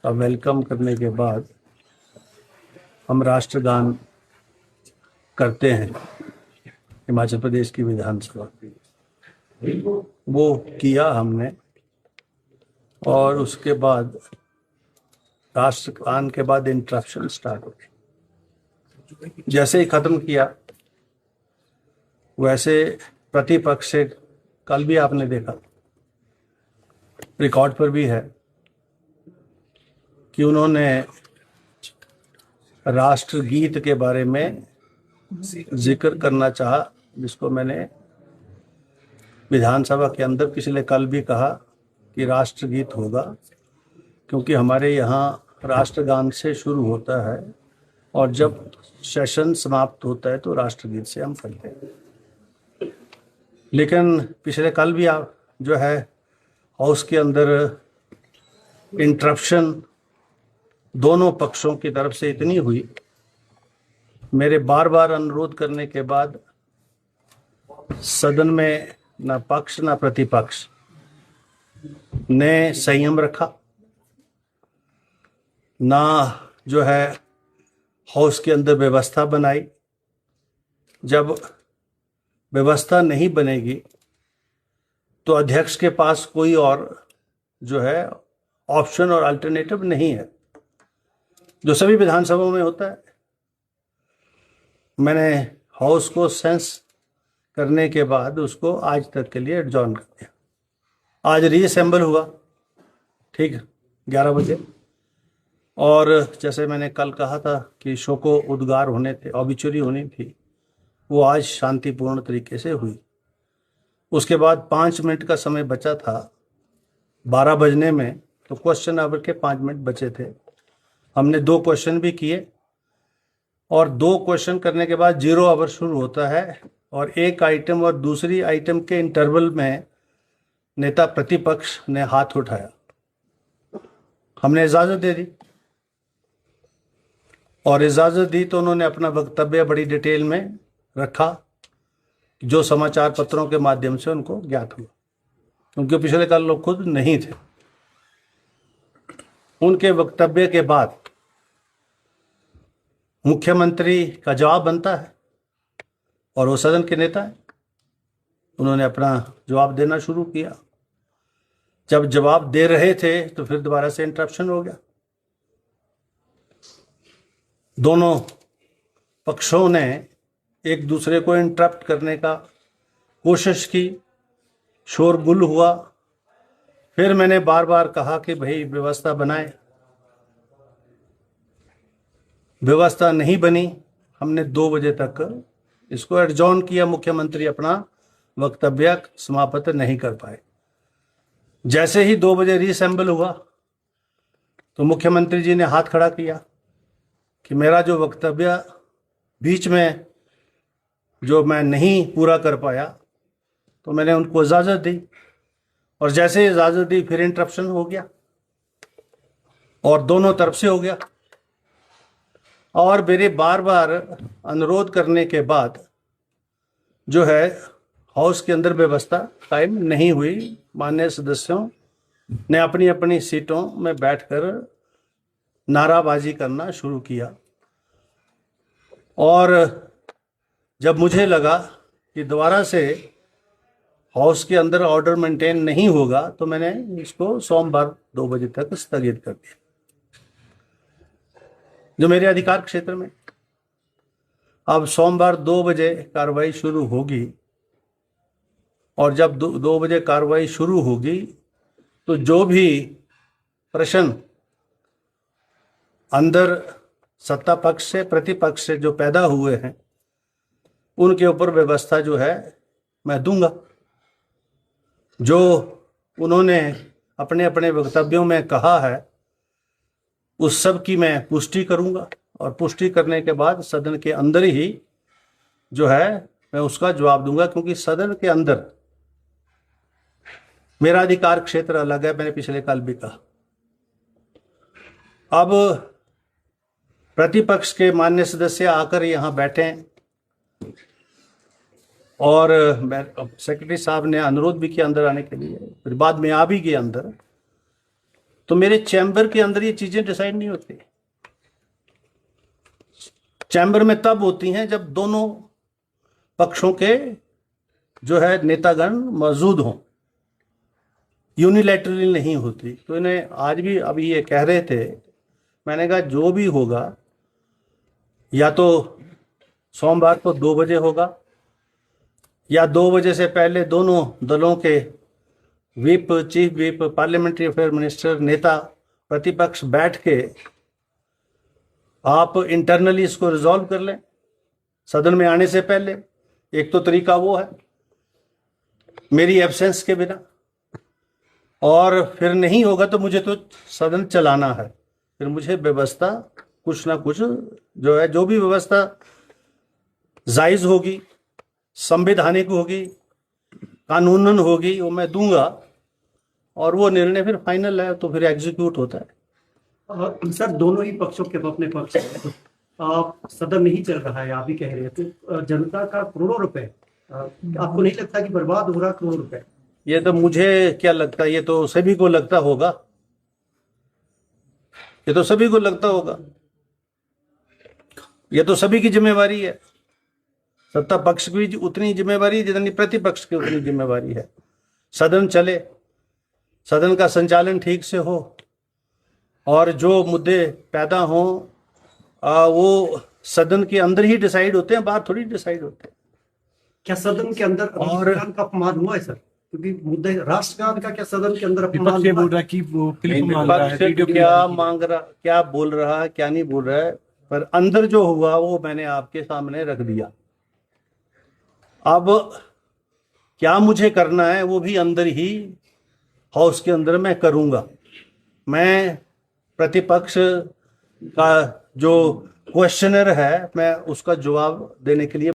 का वेलकम करने के बाद हम राष्ट्रगान करते हैं हिमाचल प्रदेश की विधानसभा। वो किया हमने और उसके बाद राष्ट्रगान के बाद इंटरप्शन स्टार्ट हो गई। जैसे ही खत्म किया वैसे प्रतिपक्ष से कल भी आपने देखा, रिकॉर्ड पर भी है कि उन्होंने राष्ट्रगीत के बारे में जिक्र करना चाहा, जिसको मैंने विधानसभा के अंदर पिछले कल भी कहा कि राष्ट्रगीत होगा, क्योंकि हमारे यहाँ राष्ट्रगान से शुरू होता है और जब सेशन समाप्त होता है तो राष्ट्रगीत से हम करते हैं। लेकिन पिछले कल भी आप जो है हाउस के अंदर इंटरप्शन दोनों पक्षों की तरफ से इतनी हुई, मेरे बार बार अनुरोध करने के बाद सदन में ना पक्ष ना प्रतिपक्ष ने संयम रखा, ना जो है हाउस के अंदर व्यवस्था बनाई। जब व्यवस्था नहीं बनेगी तो अध्यक्ष के पास कोई और जो है ऑप्शन और अल्टरनेटिव नहीं है, जो सभी विधानसभाओं में होता है। मैंने हाउस को सेंस करने के बाद उसको आज तक के लिए एडजॉर्न कर दिया। आज रीअसेंबल हुआ ठीक 11 बजे, और जैसे मैंने कल कहा था कि शोको उद्गार होने थे, ऑबिचुरी होनी थी, वो आज शांतिपूर्ण तरीके से हुई। उसके बाद 5 मिनट का समय बचा था 12 बजने में, तो क्वेश्चन आवर के 5 मिनट बचे थे। हमने 2 क्वेश्चन भी किए और 2 क्वेश्चन करने के बाद 0 आवर शुरू होता है और एक आइटम और दूसरी आइटम के इंटरवल में नेता प्रतिपक्ष ने हाथ उठाया। हमने इजाजत दे दी और इजाजत दी तो उन्होंने अपना वक्तव्य बड़ी डिटेल में रखा, जो समाचार पत्रों के माध्यम से उनको ज्ञात हुआ, क्योंकि पिछले कल लोग खुद नहीं थे। उनके वक्तव्य के बाद मुख्यमंत्री का जवाब बनता है और वो सदन के नेता है, उन्होंने अपना जवाब देना शुरू किया। जब जवाब दे रहे थे तो फिर दोबारा से इंटरप्शन हो गया। दोनों पक्षों ने एक दूसरे को इंटरप्ट करने का कोशिश की, शोरगुल हुआ। फिर मैंने बार बार कहा कि भाई व्यवस्था बनाए, व्यवस्था नहीं बनी। हमने 2 बजे तक इसको एडजॉर्न किया, मुख्यमंत्री अपना वक्तव्य समाप्त नहीं कर पाए। जैसे ही 2 बजे रीअसेंबल हुआ तो मुख्यमंत्री जी ने हाथ खड़ा किया कि मेरा जो वक्तव्य बीच में जो मैं नहीं पूरा कर पाया, तो मैंने उनको इजाज़त दी, और जैसे इजाज़त दी फिर इंटरप्शन हो गया और दोनों तरफ से हो गया। और मेरे बार बार अनुरोध करने के बाद जो है हाउस के अंदर व्यवस्था कायम नहीं हुई। माननीय सदस्यों ने अपनी अपनी सीटों में बैठकर नाराबाजी करना शुरू किया, और जब मुझे लगा कि दोबारा से हाउस के अंदर ऑर्डर मेंटेन नहीं होगा तो मैंने इसको सोमवार 2 बजे तक स्थगित कर दिया, जो मेरे अधिकार क्षेत्र में। अब सोमवार 2 बजे कार्रवाई शुरू होगी, और जब 2 बजे कार्रवाई शुरू होगी तो जो भी प्रश्न अंदर सत्ता पक्ष से प्रतिपक्ष से जो पैदा हुए हैं उनके ऊपर व्यवस्था जो है मैं दूंगा। जो उन्होंने अपने अपने वक्तव्यों में कहा है उस सब की मैं पुष्टि करूंगा, और पुष्टि करने के बाद सदन के अंदर ही जो है मैं उसका जवाब दूंगा, क्योंकि सदन के अंदर मेरा अधिकार क्षेत्र अलग है, मैंने पिछले कल भी कहा। अब प्रतिपक्ष के माननीय सदस्य आकर यहाँ बैठे और सेक्रेटरी साहब ने अनुरोध भी किया अंदर आने के लिए, फिर बाद में आ भी गए अंदर। तो मेरे चैम्बर के अंदर ये चीजें डिसाइड नहीं होती। चैम्बर में तब होती हैं जब दोनों पक्षों के जो है नेतागण मौजूद हों, यूनिलैटरली नहीं होती। तो इन्हें आज भी अभी ये कह रहे थे, मैंने कहा जो भी होगा या तो सोमवार को 2 बजे होगा या 2 बजे से पहले दोनों दलों के whip, chief whip, parliamentary affair minister, नेता प्रतिपक्ष बैठ के आप इंटरनली इसको रिजॉल्व कर लें सदन में आने से पहले। एक तो तरीका वो है मेरी एब्सेंस के बिना, और फिर नहीं होगा तो मुझे तो सदन चलाना है। फिर मुझे व्यवस्था कुछ ना कुछ जो है, जो भी व्यवस्था जायज होगी, संवैधानिक होगी, कानूनन होगी, वो मैं दूंगा, और वो निर्णय फिर फाइनल है तो फिर एग्जीक्यूट होता है। सर, दोनों ही पक्षों के अपने पक्ष हैं। सदन नहीं चल रहा है, आप भी कह रहे हैं, तो जनता का करोड़ों रुपए आपको नहीं लगता कि बर्बाद हो रहा? करोड़ों रुपए, ये तो मुझे क्या लगता है, ये तो सभी को लगता होगा, ये तो सभी को लगता होगा, ये तो सभी की जिम्मेवारी है। सत्ता पक्ष की भी उतनी जिम्मेवारी है जितनी प्रतिपक्ष की उतनी जिम्मेवारी है। सदन चले, सदन का संचालन ठीक से हो, और जो मुद्दे पैदा हों वो सदन के अंदर ही डिसाइड होते हैं, बाहर थोड़ी डिसाइड होते हैं। क्या सदन के अंदर राष्ट्रगान का अपमान हुआ है सर? क्योंकि मुद्दे राष्ट्रगान का क्या सदन के अंदर अपमान विपक्ष ये बोल रहा है कि वो क्लिप मांग रहा है, वीडियो क्या मांग रहा, क्या बोल रहा है, क्या नहीं बोल रहा है, पर अंदर जो हुआ वो मैंने आपके सामने रख दिया। अब क्या मुझे करना है वो भी अंदर ही हाउस के अंदर मैं करूंगा। मैं प्रतिपक्ष का जो क्वेश्चनर है मैं उसका जवाब देने के लिए